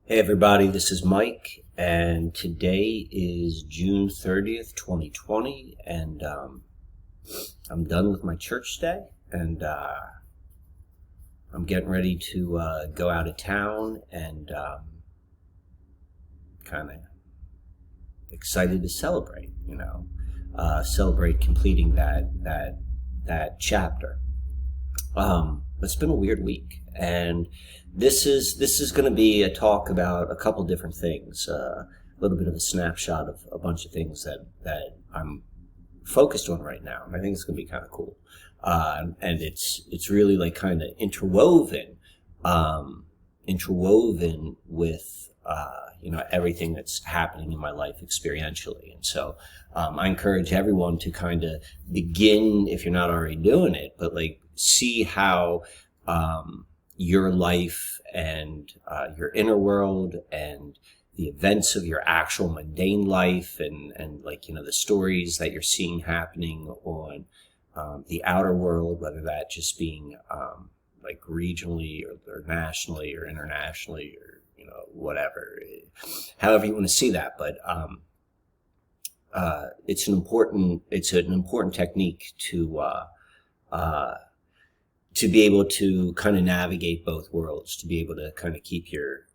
Hey everybody, this is Mike, and today is June 30th, 2020, and I'm done with my church day, and I'm getting ready to go out of town, and kind of excited to celebrate, celebrate completing that chapter. It's been a weird week, and this is going to be a talk about a couple different things, a little bit of a snapshot of a bunch of things that I'm focused on right now, and I think it's going to be kind of cool. And it's really like kind of interwoven with everything that's happening in my life experientially. And so I encourage everyone to kind of begin, if you're not already doing it, but like see how your life and your inner world and the events of your actual mundane life and the stories that you're seeing happening on the outer world, whether that just being like regionally or nationally or internationally or whatever, however you want to see that. But it's an important technique to be able to kind of navigate both worlds, to be able to kind of keep your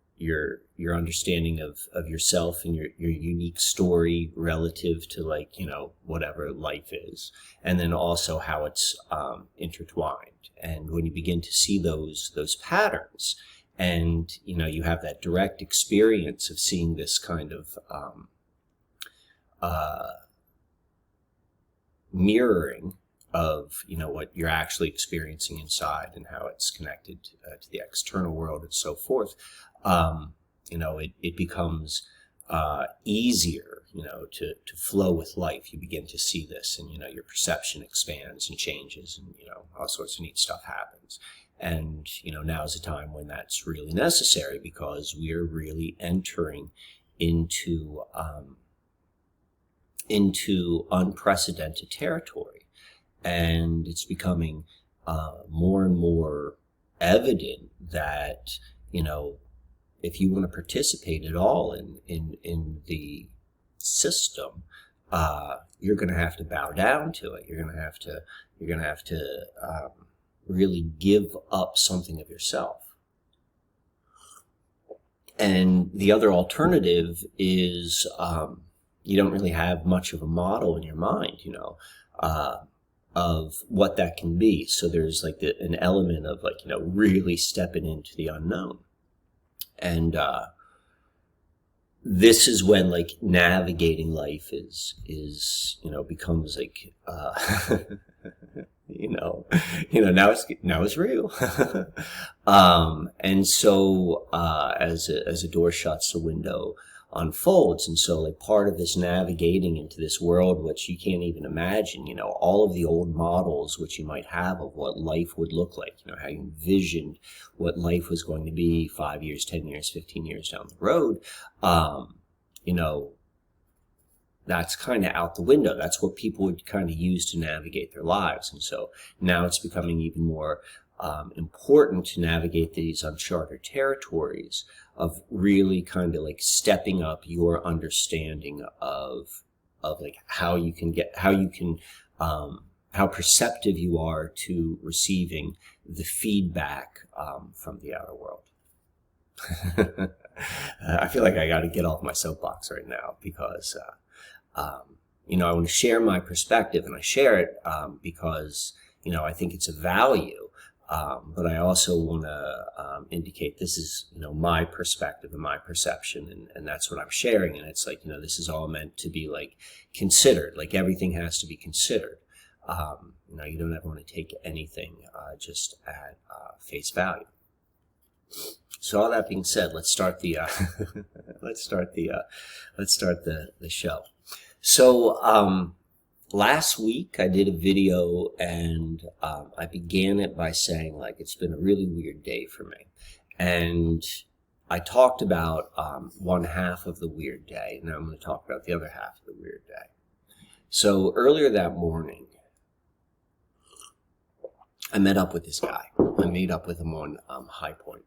understanding of yourself and your unique story relative to whatever life is, and then also how it's intertwined. And when you begin to see those patterns, and you have that direct experience of seeing this kind of mirroring of what you're actually experiencing inside and how it's connected to the external world and so forth, it becomes easier to flow with life. You begin to see this, and your perception expands and changes, and all sorts of neat stuff happens. And now is a time when that's really necessary, because we're really entering into unprecedented territory. And it's becoming more and more evident that, if you want to participate at all in the system, you're going to have to bow down to it. You're going to have to really give up something of yourself. And the other alternative is you don't really have much of a model in your mind, of what that can be. So there's an element of really stepping into the unknown. And this is when navigating life is becomes now it's real. And so as a door shuts, the window unfolds. And so part of this navigating into this world, which you can't even imagine, all of the old models which you might have of what life would look like, how you envisioned what life was going to be 5 years, 10 years, 15 years down the road, that's kind of out the window. That's what people would kind of use to navigate their lives. And so now it's becoming even more important to navigate these uncharted territories of really kind of stepping up your understanding of how perceptive you are to receiving the feedback from the outer world. I feel like I got to get off my soapbox right now, because I want to share my perspective, and I share it because I think it's a value. But I also want to indicate this is, my perspective and my perception, and that's what I'm sharing. And it's this is all meant to be considered. Everything has to be considered. You don't ever want to take anything just at face value. So all that being said, let's start the show. So last week I did a video, and I began it by saying it's been a really weird day for me. And I talked about one half of the weird day, and now I'm going to talk about the other half of the weird day. So earlier that morning, I met up with this guy. I meet up with him on High Point.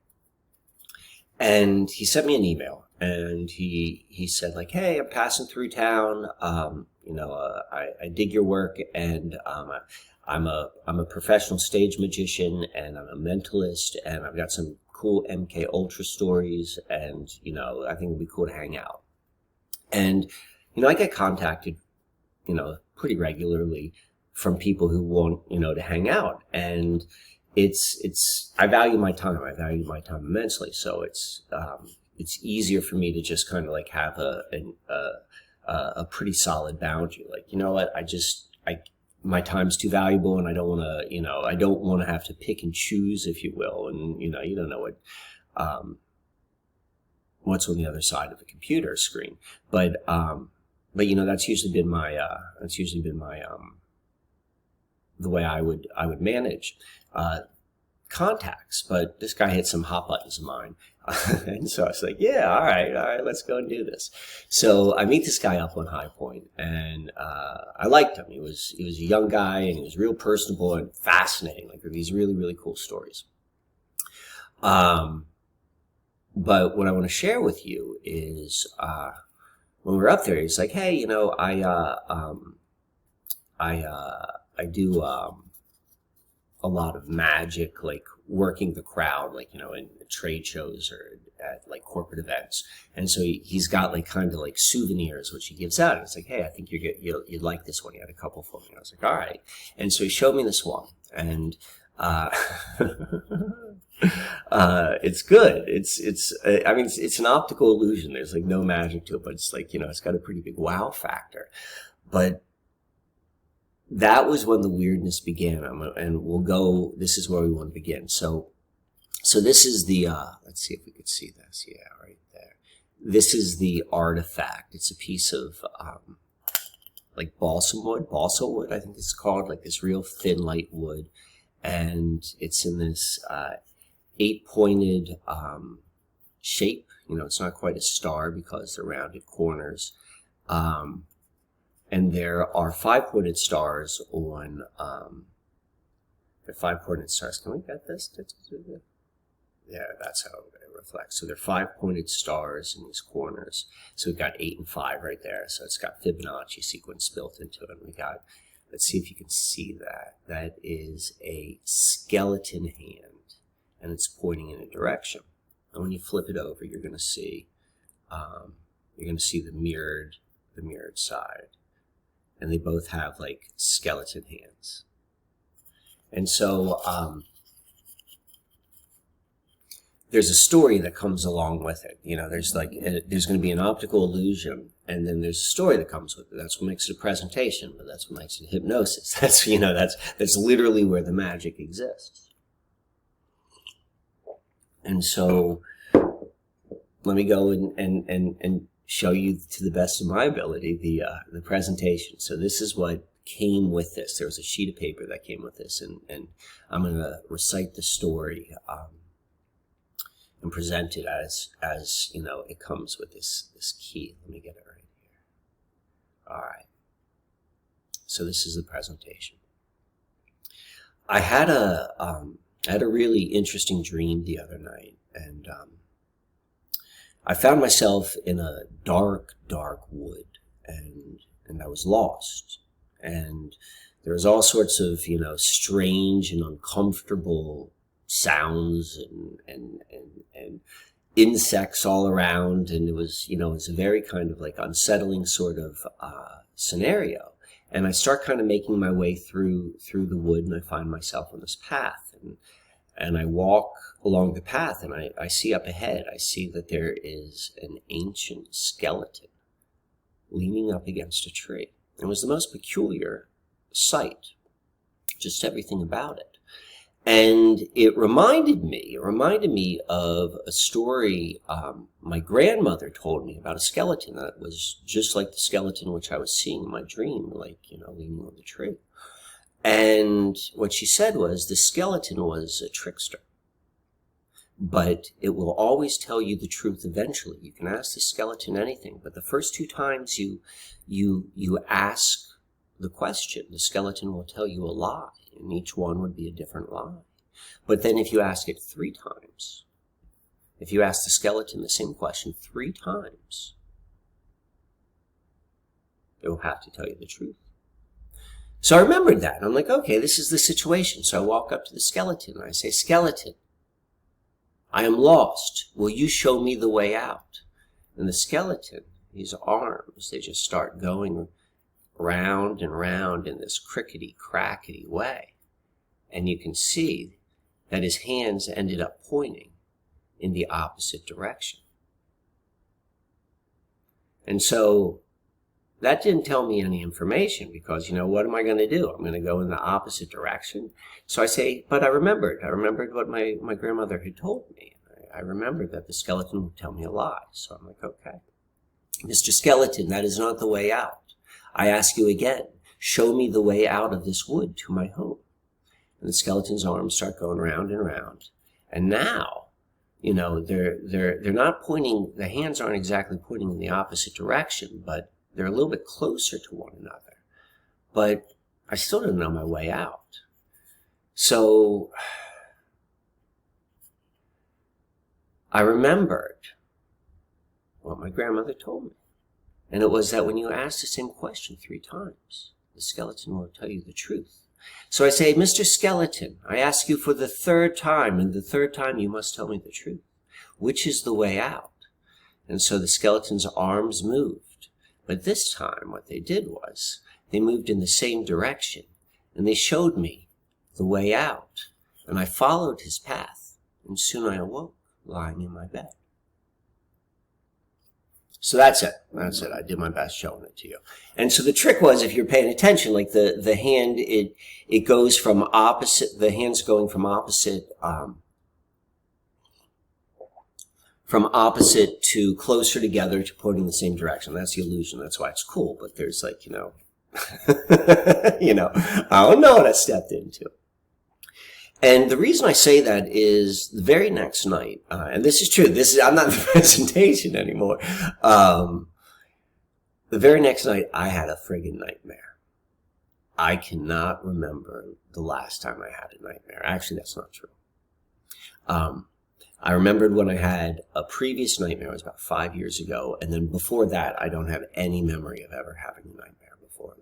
And he sent me an email, and he said like, "Hey, I'm passing through town. I dig your work, and I'm a professional stage magician, and I'm a mentalist, and I've got some cool MK Ultra stories, and I think it'd be cool to hang out." And I get contacted, pretty regularly from people who want to hang out, and I value my time. I value my time immensely. So it's easier for me to just kind of like have a pretty solid boundary. Like, you know what? My time's too valuable, and I don't want to, I don't want to have to pick and choose, if you will. And, you don't know what's on the other side of a computer screen. But that's usually been my, the way I would manage contacts. But this guy hit some hot buttons of mine. And so I was like, yeah, all right, let's go and do this. So I meet this guy up on High Point, and I liked him. He was a young guy, and he was real personable and fascinating. Like, these really, really cool stories. But what I want to share with you is when we're up there, he's like, "Hey, I do a lot of magic, like working the crowd, like, in trade shows or at like corporate events." And so he's got like kind of like souvenirs, which he gives out. And it's like, "Hey, I think you'd like this one." He had a couple for me. And I was like, "All right." And so he showed me this one, and it's good. It's an optical illusion. There's like no magic to it, but it's like, it's got a pretty big wow factor. But that was when the weirdness began. And this is where we want to begin. So this is the, let's see if we could see this. Yeah, right there. This is the artifact. It's a piece of, like balsa wood, I think it's called, like this real thin, light wood. And it's in this, 8-pointed, shape. It's not quite a star because they're rounded corners. And there are 5-pointed stars on, they're 5-pointed stars. Can we get this? Yeah, that's how it reflects. So they're 5-pointed stars in these corners. So we've got 8 and 5 right there. So it's got Fibonacci sequence built into it. And let's see if you can see that. That is a skeleton hand, and it's pointing in a direction. And when you flip it over, you're going to see the mirrored side. And they both have like skeleton hands. And so there's a story that comes along with it. There's going to be an optical illusion, and then there's a story that comes with it. That's what makes it a presentation, but that's what makes it hypnosis. That's literally where the magic exists. And so let me go and show you, to the best of my ability, the presentation. So this is what came with this. There was a sheet of paper that came with this, and I'm going to recite the story and present it as it comes with this key. Let me get it right here. All right. So this is the presentation. I had a really interesting dream the other night, and I found myself in a dark, dark wood, and I was lost. And there was all sorts of, strange and uncomfortable sounds and insects all around. And it was a very kind of like unsettling sort of scenario. And I start kind of making my way through the wood, and I find myself on this path. And I walk along the path, and I see up ahead, I see that there is an ancient skeleton leaning up against a tree. It was the most peculiar sight, just everything about it. And it reminded me of a story my grandmother told me about a skeleton that was just like the skeleton which I was seeing in my dream, like, leaning on the tree. And what she said was the skeleton was a trickster, but it will always tell you the truth eventually. You can ask the skeleton anything, but the first 2 times you ask the question, the skeleton will tell you a lie, and each one would be a different lie. But then if you ask it 3 times, if you ask the skeleton the same question 3 times, it will have to tell you the truth. So I remembered that. I'm like, okay, this is the situation. So I walk up to the skeleton and I say, skeleton, I am lost. Will you show me the way out? And the skeleton, his arms, they just start going round and round in this crickety-crackety way. And you can see that his hands ended up pointing in the opposite direction. And so that didn't tell me any information because, what am I going to do? I'm going to go in the opposite direction. So I say, but I remembered what my grandmother had told me. I remembered that the skeleton would tell me a lie. So I'm like, okay, Mr. Skeleton, that is not the way out. I ask you again, show me the way out of this wood to my home. And the skeleton's arms start going round and round. And now, they're not pointing, the hands aren't exactly pointing in the opposite direction, but they're a little bit closer to one another. But I still don't know my way out. So I remembered what my grandmother told me. And it was that when you ask the same question 3 times, the skeleton will tell you the truth. So I say, Mr. Skeleton, I ask you for the 3rd time, and the 3rd time you must tell me the truth. Which is the way out? And so the skeleton's arms moved. But this time what they did was they moved in the same direction, and they showed me the way out. And I followed his path, and soon I awoke, lying in my bed. So that's it. I did my best showing it to you. And so the trick was, if you're paying attention, like the hand, it goes from opposite, the hand's going from opposite to closer together to pointing the same direction. That's the illusion. That's why it's cool. But there's I don't know what I stepped into. And the reason I say that is the very next night, and this is true, I'm not in the presentation anymore. The very next night, I had a friggin' nightmare. I cannot remember the last time I had a nightmare. Actually, that's not true. I remembered when I had a previous nightmare. It was about 5 years ago. And then before that, I don't have any memory of ever having a nightmare before.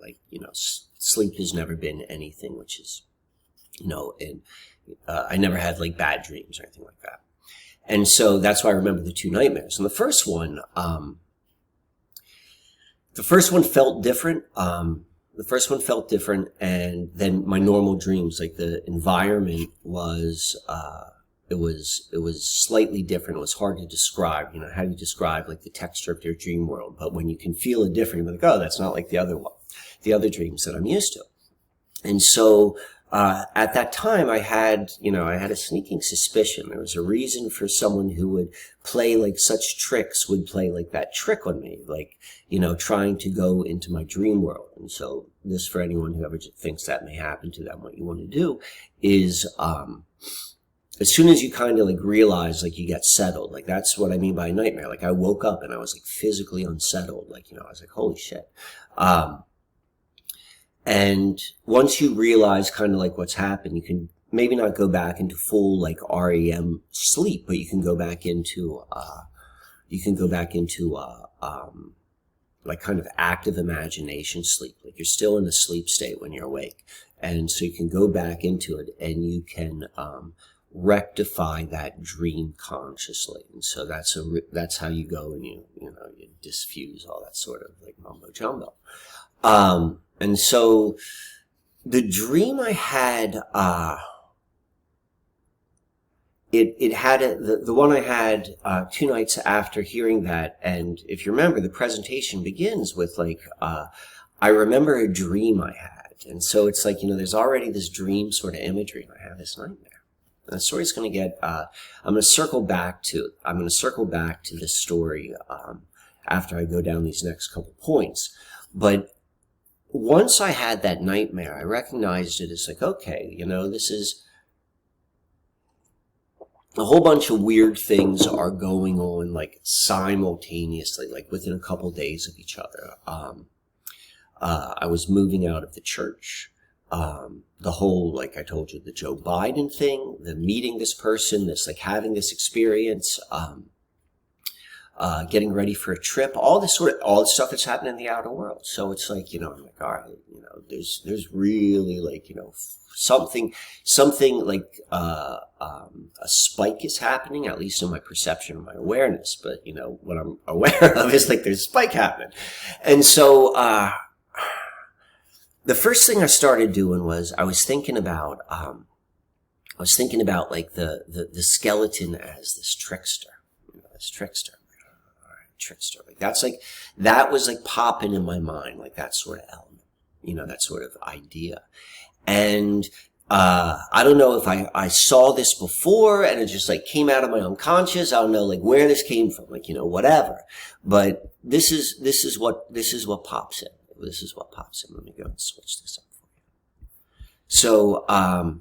Sleep has never been anything, which is, and I never had bad dreams or anything like that. And so that's why I remember the 2 nightmares. And the first one felt different. And then my normal dreams, the environment was, it was slightly different. It was hard to describe. How do you describe the texture of your dream world? But when you can feel it different, you're like, oh, that's not like the other dreams that I'm used to. And so, at that time, I had a sneaking suspicion. There was a reason for someone who would play such tricks would play that trick on me, trying to go into my dream world. And so this, for anyone who ever thinks that may happen to them, what you want to do is, as soon as you kind of realize, you get settled, that's what I mean by a nightmare. I woke up and I was physically unsettled. I was like, holy shit. And once you realize kind of what's happened, you can maybe not go back into full REM sleep, but you can go back into kind of active imagination sleep. You're still in a sleep state when you're awake. And so you can go back into it and you can, rectify that dream consciously. And so that's how you go and you diffuse all that sort of mumbo jumbo. And so the dream I had, the one I had 2 nights after hearing that. And if you remember, the presentation begins with I remember a dream I had. And so it's there's already this dream sort of imagery, and I have this nightmare. And the story's going to get, I'm going to circle back to this story, after I go down these next couple points. But once I had that nightmare, I recognized it as okay, this is a whole bunch of weird things are going on simultaneously, within a couple days of each other. I was moving out of the church. the whole, like I told you, the Joe Biden thing, the meeting this person, this like having this experience, getting ready for a trip, all the stuff that's happening in the outer world. So it's like, I'm like, all right, there's really like, something like, a spike is happening, at least in my perception and my awareness. But, what I'm aware of is like there's a spike happening. And so, the first thing I started doing was I was thinking about like the skeleton as this trickster, trickster. Like that was like popping in my mind, like that sort of element, that sort of idea. And I don't know if I saw this before and it just like came out of my unconscious. I don't know like where this came from, like, whatever. But this is what pops in. This is what pops in. Let me go and switch this up for you.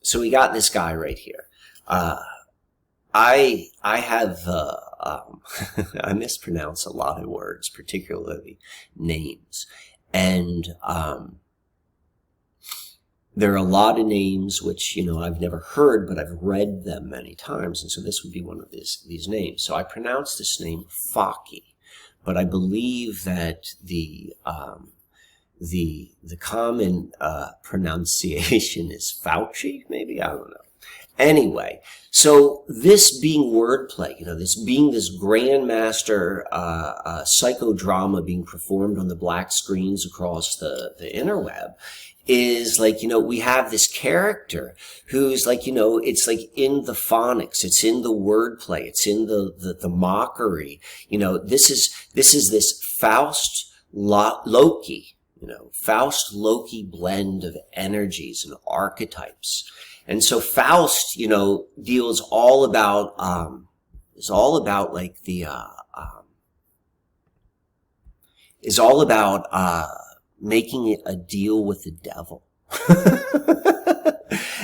So we got this guy right here. I have, I mispronounce a lot of words, particularly names. And, there are a lot of names which, I've never heard, but I've read them many times. And so this would be one of these names. So I pronounce this name Fauci, but I believe that the common, pronunciation is Fauci, maybe? I don't know. Anyway, so this being wordplay, this being this grandmaster psychodrama being performed on the black screens across the interweb, is like, we have this character who's like, it's like in the phonics, it's in the wordplay, it's in the mockery. This is this Faust Loki, Faust Loki blend of energies and archetypes. And so Faust, deals all about, is all about like is all about, making it a deal with the devil.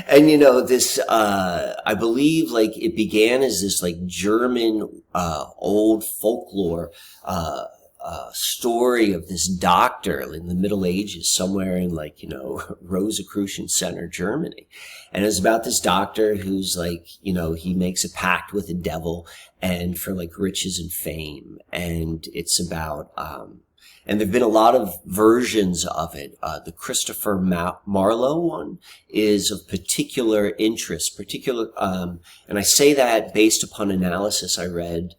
And, this, I believe like it began as this like German, old folklore, story of this doctor in the Middle Ages, somewhere in like, Rosicrucian Center, Germany. And it's about this doctor who's like, he makes a pact with the devil and for like riches and fame. And it's about, and there've been a lot of versions of it. The Christopher Marlowe one is of particular interest, and I say that based upon analysis I read,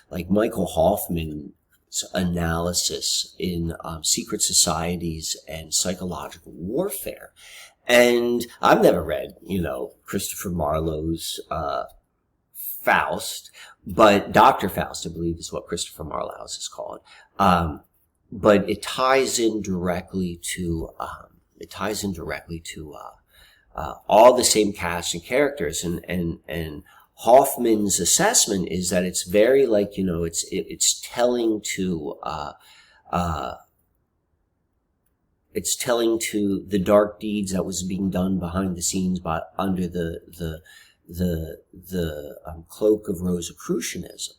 like Michael Hoffman's analysis in Secret Societies and Psychological Warfare. And I've never read, Christopher Marlowe's Faust, but Dr. Faust, I believe, is what Christopher Marlowe is called. But it ties in directly to all the same cast and characters, and Hoffman's assessment is that it's very like, it's telling to the dark deeds that was being done behind the scenes, but under the cloak of Rosicrucianism.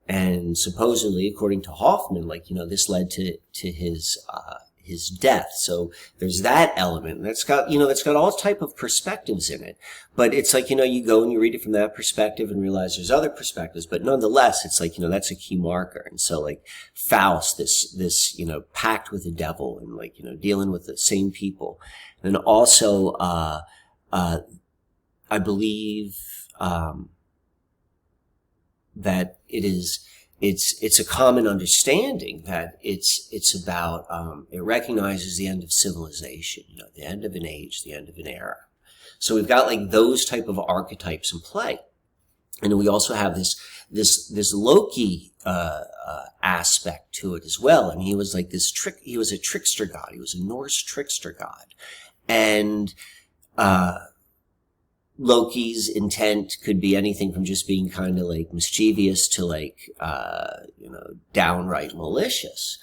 And supposedly, according to Hoffman, like, this led to his death. So there's that element. That's got all type of perspectives in it. But it's like, you go and you read it from that perspective and realize there's other perspectives. But nonetheless, it's like, that's a key marker. And so like Faust, this, pact with the devil and like, dealing with the same people. And also, I believe, that it's a common understanding that it's about, it recognizes the end of civilization, the end of an age, the end of an era. So we've got like those type of archetypes in play. And then we also have this Loki, aspect to it as well. And he was like he was a trickster god. He was a Norse trickster god. And, Loki's intent could be anything from just being kind of like mischievous to like, downright malicious.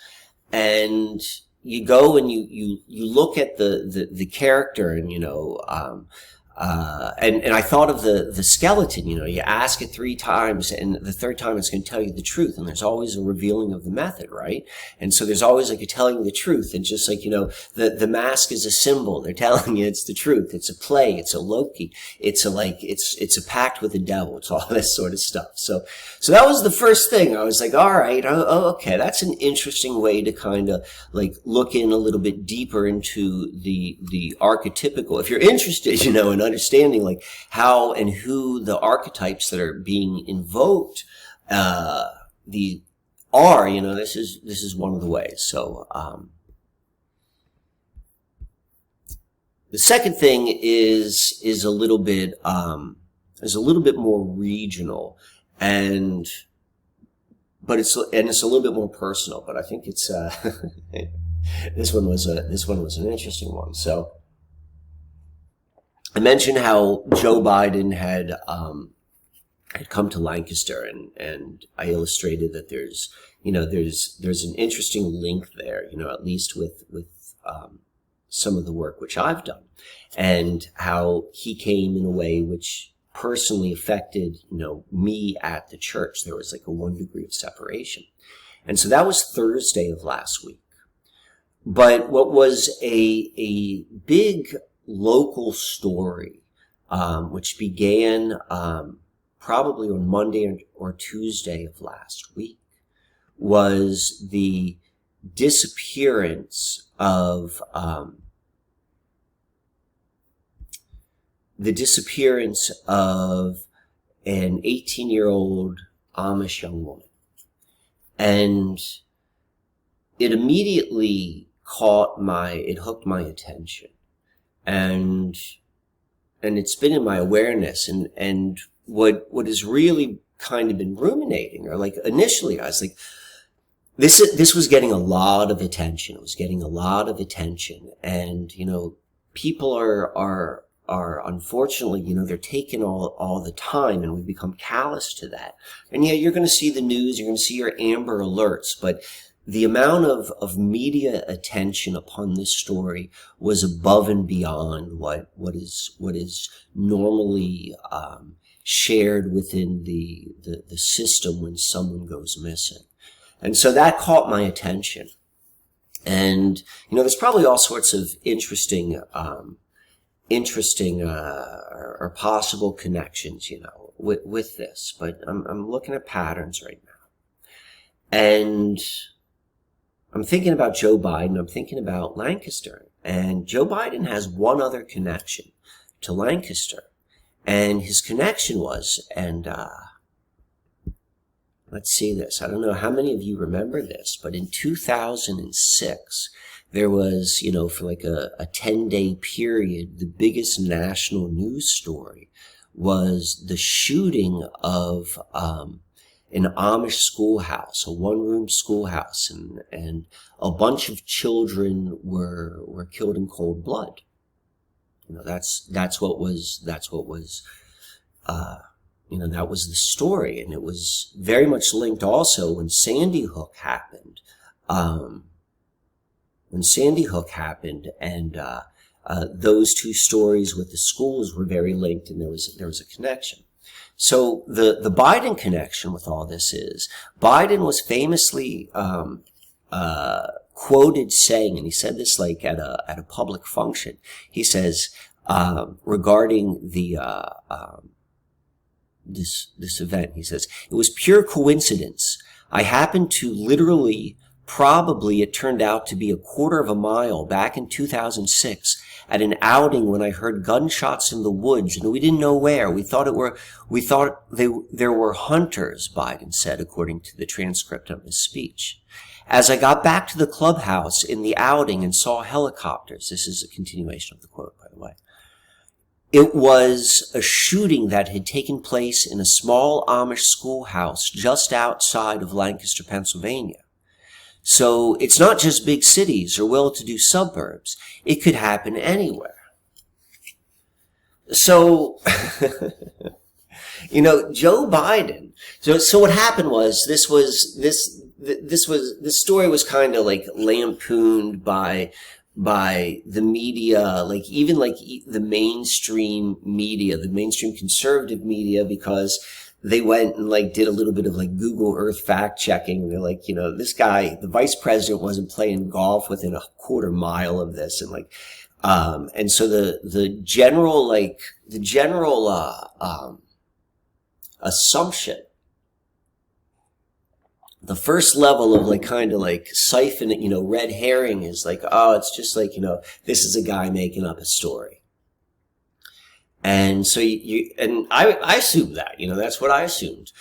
And you go and you look at the character and, And I thought of the skeleton, you ask it 3 times and the third time it's going to tell you the truth. And there's always a revealing of the method, right? And so there's always like a telling the truth. And just like, the mask is a symbol. They're telling you it's the truth. It's a play. It's a Loki. It's a pact with the devil. It's all this sort of stuff. So that was the first thing. I was like, all right, okay, that's an interesting way to kind of like look in a little bit deeper into the archetypical. If you're interested, in understanding like how and who the archetypes that are being invoked this is one of the ways. So the second thing is a little bit more regional, but it's a little bit more personal, but I think it's this one was an interesting one. So I mentioned how Joe Biden had come to Lancaster, and I illustrated that there's an interesting link there, at least with some of the work which I've done, and how he came in a way which personally affected, me at the church. There was like a 1 degree of separation. And so that was Thursday of last week. But what was a big local story, which began probably on Monday or Tuesday of last week, was the disappearance of an 18-year-old Amish young woman. And it immediately hooked my attention. And it's been in my awareness, and what has really kind of been ruminating, or like initially I was like, this was getting a lot of attention. It was getting a lot of attention, and people are unfortunately, they're taking all the time, and we've become callous to that. And you're going to see the news, you're going to see your Amber Alerts, but the amount of media attention upon this story was above and beyond what is normally shared within the system when someone goes missing. And so that caught my attention. And there's probably all sorts of interesting or possible connections, with this, but I'm looking at patterns right now. And I'm thinking about Joe Biden. I'm thinking about Lancaster. And Joe Biden has one other connection to Lancaster. And his connection was, and let's see this. I don't know how many of you remember this, but in 2006, there was, for like a 10-day period, the biggest national news story was the shooting of an Amish schoolhouse, a 1-room schoolhouse, and a bunch of children were killed in cold blood. That's what was that was the story, and it was very much linked also when Sandy Hook happened. And those two stories with the schools were very linked, and there was a connection. So the Biden connection with all this is, Biden was famously quoted saying, and he said this like at a public function, he says, regarding this event, he says, "It was pure coincidence. I happened to literally, probably it turned out to be a quarter of a mile back in 2006 at an outing when I heard gunshots in the woods, and we didn't know where. We thought there were hunters," Biden said, according to the transcript of his speech. "As I got back to the clubhouse in the outing and saw helicopters," this is a continuation of the quote, by the way, "it was a shooting that had taken place in a small Amish schoolhouse just outside of Lancaster, Pennsylvania. So it's not just big cities or well-to-do suburbs. It could happen anywhere." So, Joe Biden. So what happened was this story was kind of like lampooned by by the media, like even like the mainstream media, the mainstream conservative media, because they went and like did a little bit of like Google Earth fact checking. They're like, this guy, the vice president, wasn't playing golf within a quarter mile of this. And like, and so the general assumption, the first level of like kind of like siphon, red herring is like, oh, it's just like, this is a guy making up a story. And so and I assumed that, that's what I assumed.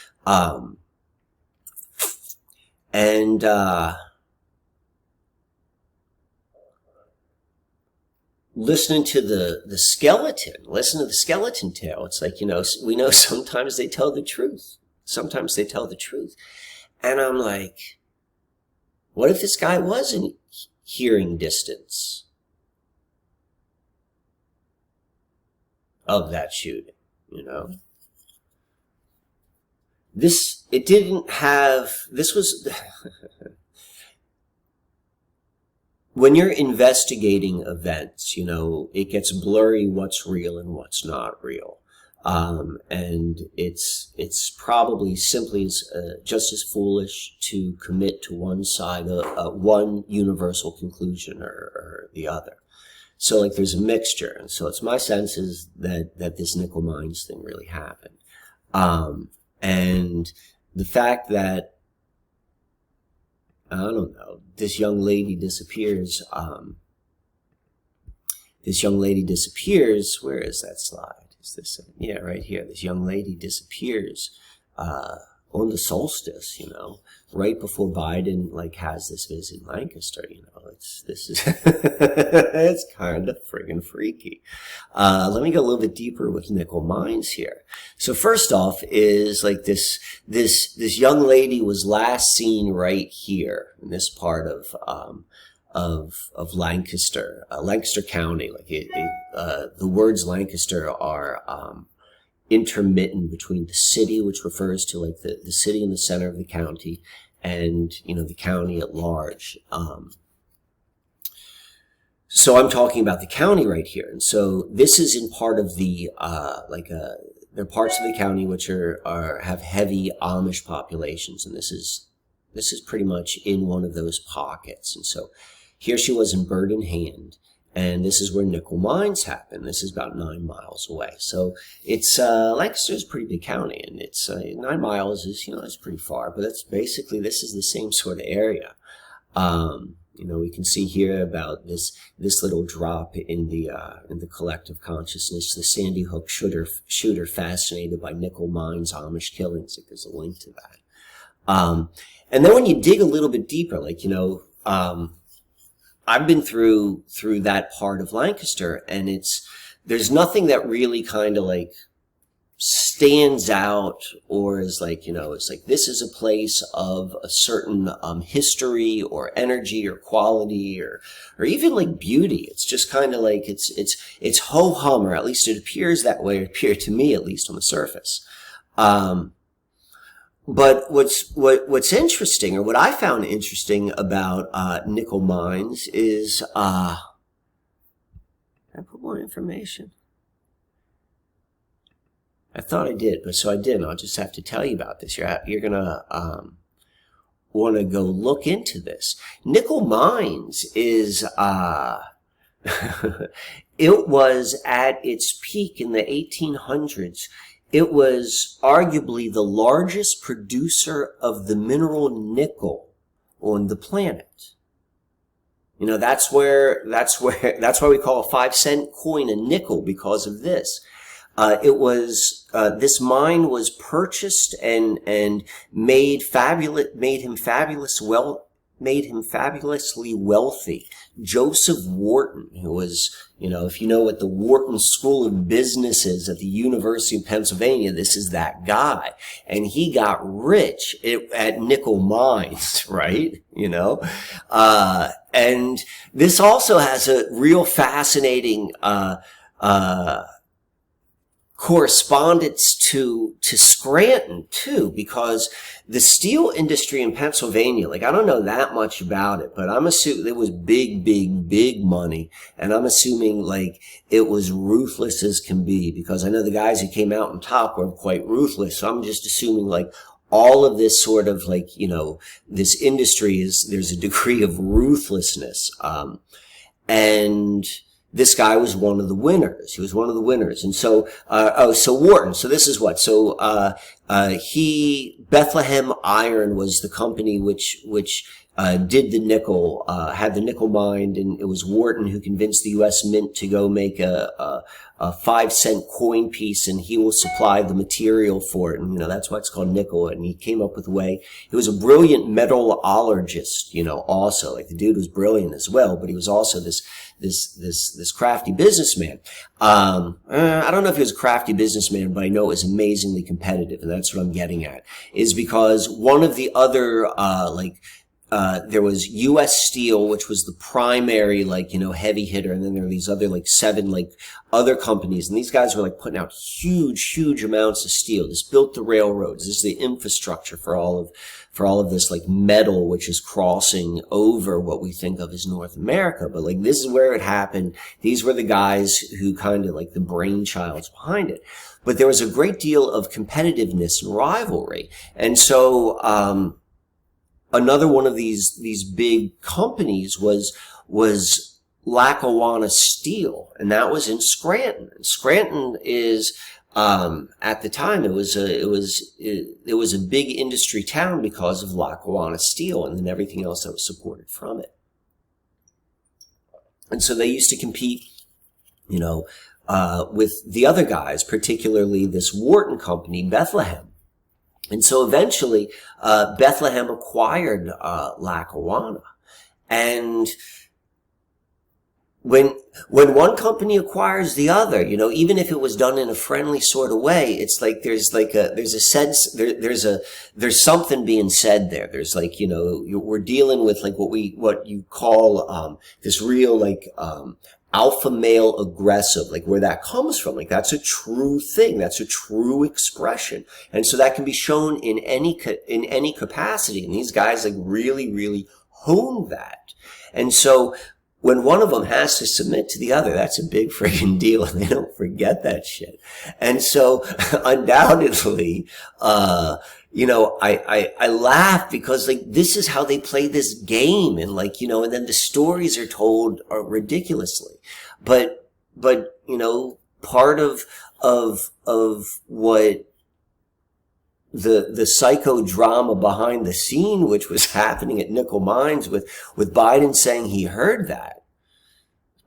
Listening to the skeleton tale, it's like, we know sometimes they tell the truth. Sometimes they tell the truth. And I'm like, what if this guy was in hearing distance of that shooting, This was, when you're investigating events, it gets blurry what's real and what's not real. And it's probably simply just as foolish to commit to one side of one universal conclusion or the other. So like there's a mixture. And so it's my sense is that this nickel mines thing really happened. And the fact that, I don't know, this young lady disappears. Where is that slide? Is this? Yeah, right here. This young lady disappears on the solstice, right before Biden like has this visit in Lancaster. It's kind of friggin' freaky. Let me go a little bit deeper with nickel mines here. So first off is like this young lady was last seen right here in this part of Lancaster, Lancaster County. Like the words Lancaster are intermittent between the city, which refers to like the city in the center of the county, and the county at large. So I'm talking about the county right here, and so this is in part of the there are parts of the county which have heavy Amish populations, and this is pretty much in one of those pockets. And so here she was in bird in hand, and this is where nickel mines happen. This is about 9 miles away. So it's Lancaster's a pretty big county, and it's 9 miles is it's pretty far, but that's basically, this is the same sort of area. We can see here about this little drop in the collective consciousness. The Sandy Hook shooter fascinated by nickel mines, Amish killings. There's a link to that. And then when you dig a little bit deeper, like I've been through that part of Lancaster, and there's nothing that really kind of like stands out or is like, it's like this is a place of a certain history or energy or quality or even like beauty. It's just kind of like it's ho-hum, or at least it appears that way. It appeared to me, at least on the surface. But what's interesting, or what I found interesting about nickel mines is can I put more information? I thought I did, but so I didn't. I'll just have to tell you about this. You're gonna want to go look into this. Nickel mines is it was at its peak in the 1800s. It was arguably the largest producer of the mineral nickel on the planet. That's why we call a 5-cent coin a nickel, because of this. This mine was purchased and made him fabulously wealthy. Joseph Wharton, who was, if you know what the Wharton School of Business is at the University of Pennsylvania, this is that guy. And he got rich at nickel mines, right? And this also has a real fascinating, correspondence to Scranton too, because the steel industry in Pennsylvania, like I don't know that much about it, but I'm assuming it was big money, and I'm assuming like it was ruthless as can be, because I know the guys who came out on top were quite ruthless. So I'm just assuming like all of this sort of like, this industry there's a degree of ruthlessness, and this guy was one of the winners. He was one of the winners. And so, so Wharton. So this is what? So, Bethlehem Iron was the company which did the nickel, had the nickel mine, and it was Wharton who convinced the U.S. Mint to go make a 5-cent coin piece, and he will supply the material for it. And, that's why it's called nickel. And he came up with a way. He was a brilliant metallurgist, also. Like the dude was brilliant as well, but he was also this crafty businessman. I don't know if he was a crafty businessman, but I know it was amazingly competitive. And that's what I'm getting at, is because one of the other, there was U.S. Steel, which was the primary, heavy hitter. And then there were these other, 7, other companies. And these guys were, putting out huge amounts of steel. This built the railroads. This is the infrastructure for all of this, metal, which is crossing over what we think of as North America. But, this is where it happened. These were the guys who kind of, the brainchilds behind it. But there was a great deal of competitiveness and rivalry. And so, another one of these big companies was Lackawanna Steel, and that was in Scranton. And Scranton is, at the time, it was a big industry town because of Lackawanna Steel and then everything else that was supported from it. And so they used to compete, with the other guys, particularly this Wharton company, Bethlehem. And so eventually, Bethlehem acquired, Lackawanna. And when one company acquires the other, even if it was done in a friendly sort of way, it's there's a sense, there's something being said there. There's we're dealing with what you call, this real alpha male aggressive, where that comes from. That's a true thing. That's a true expression. And so that can be shown in any capacity. And these guys really hone that. And so when one of them has to submit to the other, that's a big friggin' deal, and they don't forget that shit. And so undoubtedly, I laugh because this is how they play this game, and and then the stories are told ridiculously. But part of what the psychodrama behind the scene, which was happening at nickel mines with Biden saying he heard that.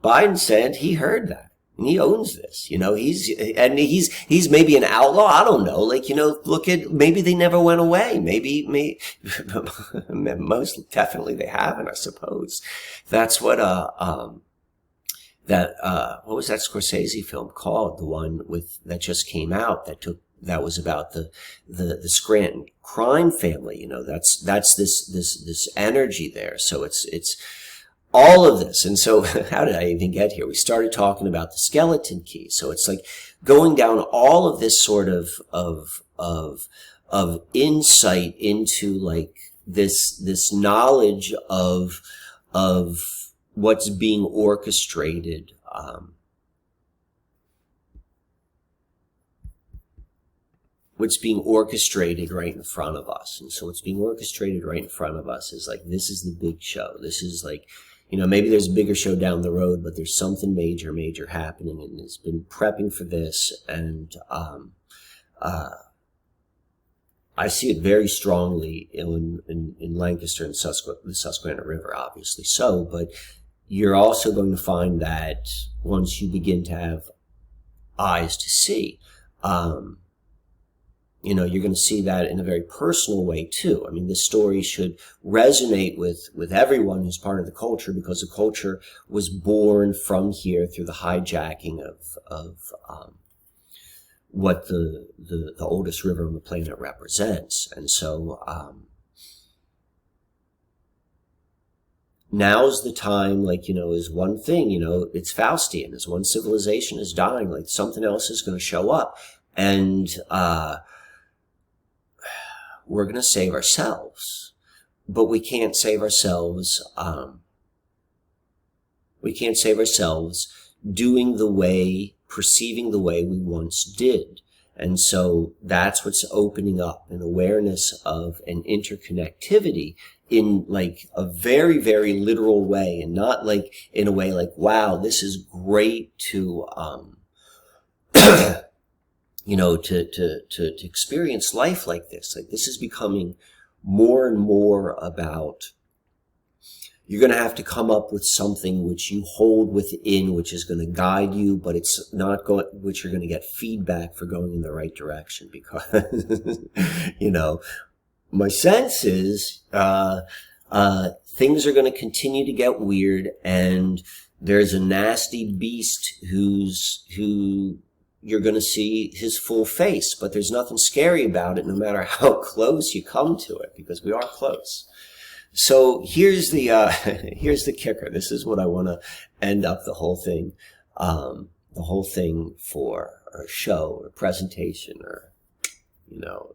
Biden said he heard that. And he owns this, he's maybe an outlaw. I don't know. Look at, maybe they never went away. Maybe most definitely they haven't, I suppose. That's what, what was that Scorsese film called? The one that just came out that was about the Scranton crime family. That's this energy there. So it's all of this. And so how did I even get here? We started talking about the skeleton key. So it's going down all of this sort of insight into this knowledge of what's being orchestrated, what's being orchestrated right in front of us. And so what's being orchestrated right in front of us is this is the big show. This is maybe there's a bigger show down the road, but there's something major happening, and it's been prepping for this. And, I see it very strongly in Lancaster and the Susquehanna River, obviously so, but you're also going to find that once you begin to have eyes to see, you're going to see that in a very personal way too. I mean, this story should resonate with everyone who's part of the culture, because the culture was born from here through the hijacking of what the oldest river on the planet represents. And so, now's the time, like, is one thing, it's Faustian, as one civilization is dying, like something else is going to show up. And, we're going to save ourselves, but we can't save ourselves. We can't save ourselves doing the way, perceiving the way we once did. And so that's what's opening up an awareness of an interconnectivity in like a very, very literal way, and not like in a way like, wow, this is great to, to experience life like this. Like, this is becoming more and more about, you're going to have to come up with something which you hold within, which is going to guide you, but it's not going, which you're going to get feedback for going in the right direction. Because, my sense is, things are going to continue to get weird, and there's a nasty beast who you're going to see his full face, but there's nothing scary about it, no matter how close you come to it, because we are close. So here's the kicker. This is what I want to end up the whole thing for, or a show or presentation, or,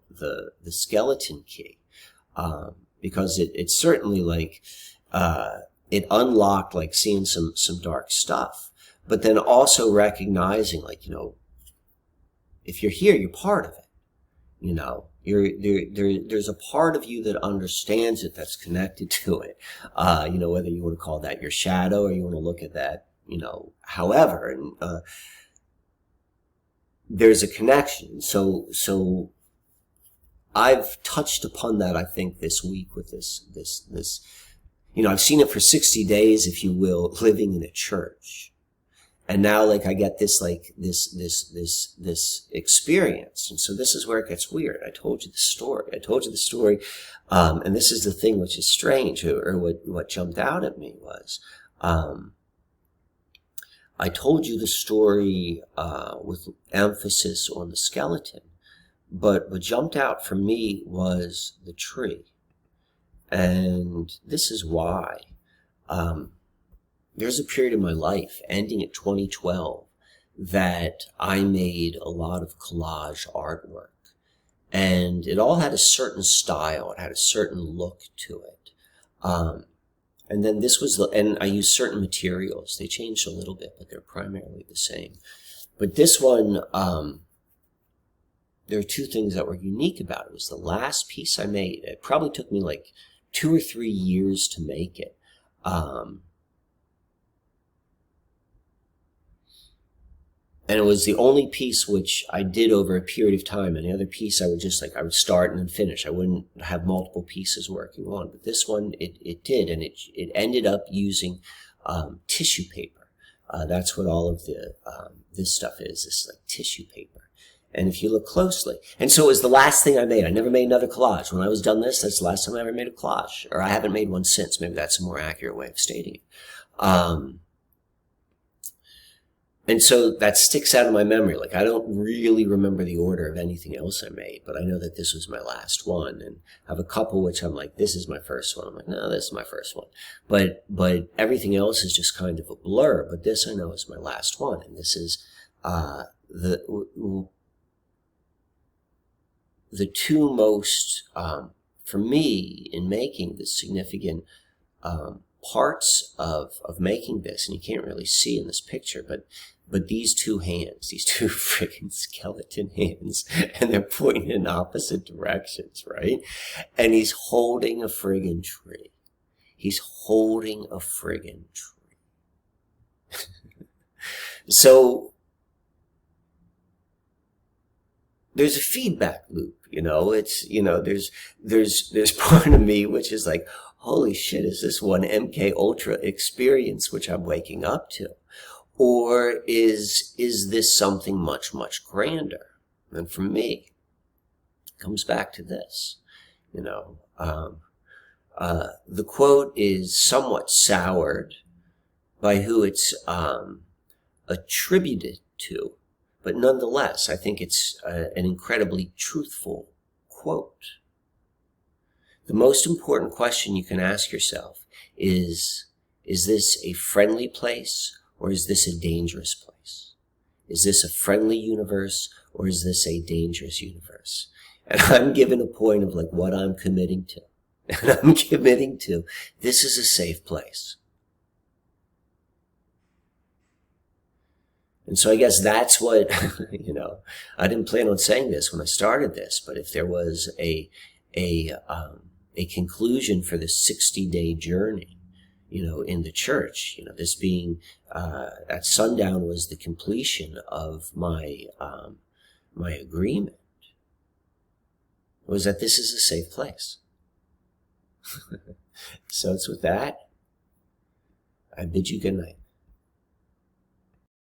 the skeleton key. Because it certainly like, it unlocked like seeing some dark stuff, but then also recognizing like, if you're here, you're part of it. There's a part of you that understands it, that's connected to it. Whether you want to call that your shadow, or you want to look at that, however, and, there's a connection. So I've touched upon that, I think, this week with this, I've seen it for 60 days, if you will, living in a church. And now, like, I get this experience. And so this is where it gets weird. I told you the story. And this is the thing which is strange, or what jumped out at me was, I told you the story, with emphasis on the skeleton. But what jumped out for me was the tree. And this is why. There's a period in my life, ending at 2012, that I made a lot of collage artwork. And it all had a certain style. It had a certain look to it. And then and I used certain materials. They changed a little bit, but they're primarily the same. But this one, there are two things that were unique about it. It was the last piece I made. It probably took me like 2 or 3 years to make it. And it was the only piece which I did over a period of time. And the other piece I would start and then finish. I wouldn't have multiple pieces working on. But this one, it did. And it ended up using tissue paper. That's what all of this stuff is. This is like tissue paper. And if you look closely, and so it was the last thing I made. I never made another collage. When I was done this, that's the last time I ever made a collage. Or I haven't made one since. Maybe that's a more accurate way of stating it. And so that sticks out of my memory. Like, I don't really remember the order of anything else I made, but I know that this was my last one. And I have a couple which I'm like, this is my first one. I'm like, no, this is my first one. But everything else is just kind of a blur. But this I know is my last one. And this is the two most, for me, in making this significant parts of making this, and you can't really see in this picture, but these two hands, these two freaking skeleton hands, and they're pointing in opposite directions, right? And he's holding a friggin' tree. He's holding a friggin' tree. So there's a feedback loop, it's, there's part of me which is like, holy shit, is this one MK Ultra experience which I'm waking up to? Or is this something much, much grander? And for me, it comes back to this, the quote is somewhat soured by who it's attributed to, but nonetheless, I think it's an incredibly truthful quote. The most important question you can ask yourself is Is this a friendly place, or is this a dangerous place? Is this a friendly universe, or is this a dangerous universe? And I'm given a point of like what I'm committing to. And I'm committing to, this is a safe place. And so I guess that's what, I didn't plan on saying this when I started this, but if there was a conclusion for this 60-day journey, in the church, this being, at sundown was the completion of my agreement, was that this is a safe place. So it's with that, I bid you good night.